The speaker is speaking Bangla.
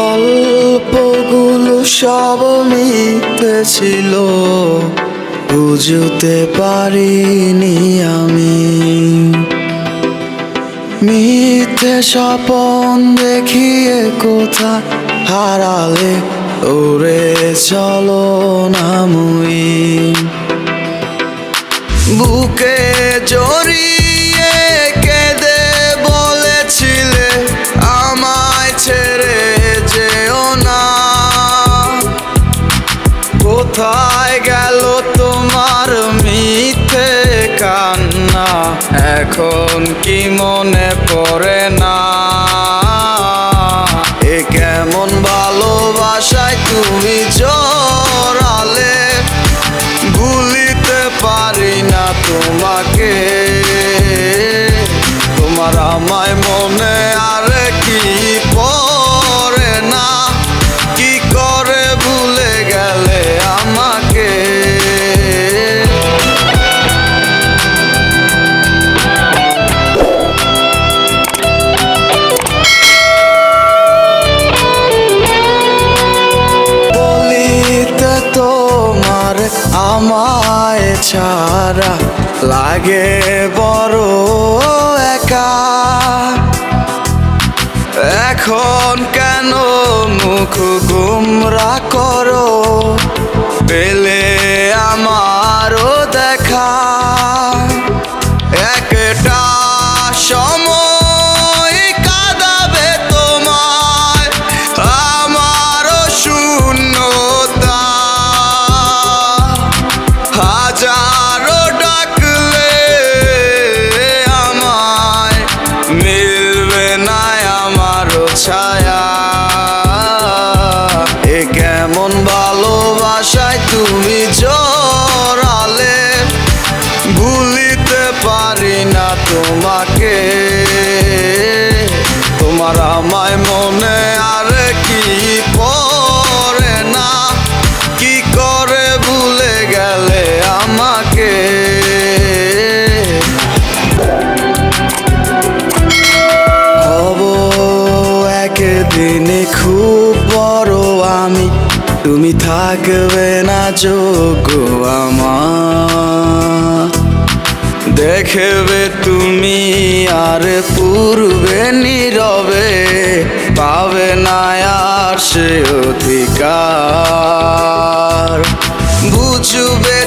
গল্পগুলো সব মিথ্যে ছিল, বুঝতে পারিনি আমি। মিথ্যে স্বপন দেখিয়ে কোথায় হারালে ওরে চলো না মুই। বুকে জড়িয়ে কেঁদে বলেছিলে আমায় ছেড়ে যেও না। কোথায় গেল তোমার মিথ্যে কান্না, এখন কি মনে পড়ে না? এ কেমন ভালোবাসায় তুমি জড়ালে, ভুলিতে পারি না তোমাকে। তোমার আমায় মনে আর কি পড়ে না, কি করে ভুলে গেলে আমাকে। বলিতে তোমার আমায় ছাড়া লাগে বড় একা। এখন কেন মুখ গুমরা করো, পেলে আমারও দেখা। একটা সময় কাঁদাবে তোমায় আমারও শূন্যতা। হাজারো ডাকলে আমায় মিলবে না আমারও ছায়া। এ কেমন ভালোবাসায় তুমি জড়ালে, ভুলিতে পারি না তোমাকে। তোমার আমায় মনে আর কি পড়ে না, কি করে ভুলে গেলে আমাকে। হব একদিনে খুব বড় আমি, তুমি থাকবে না যোগ্য আমার। দেখবে তুমি আর পূর্বে নীরবে, পাবে না আর সে অধিকার। বুঝবে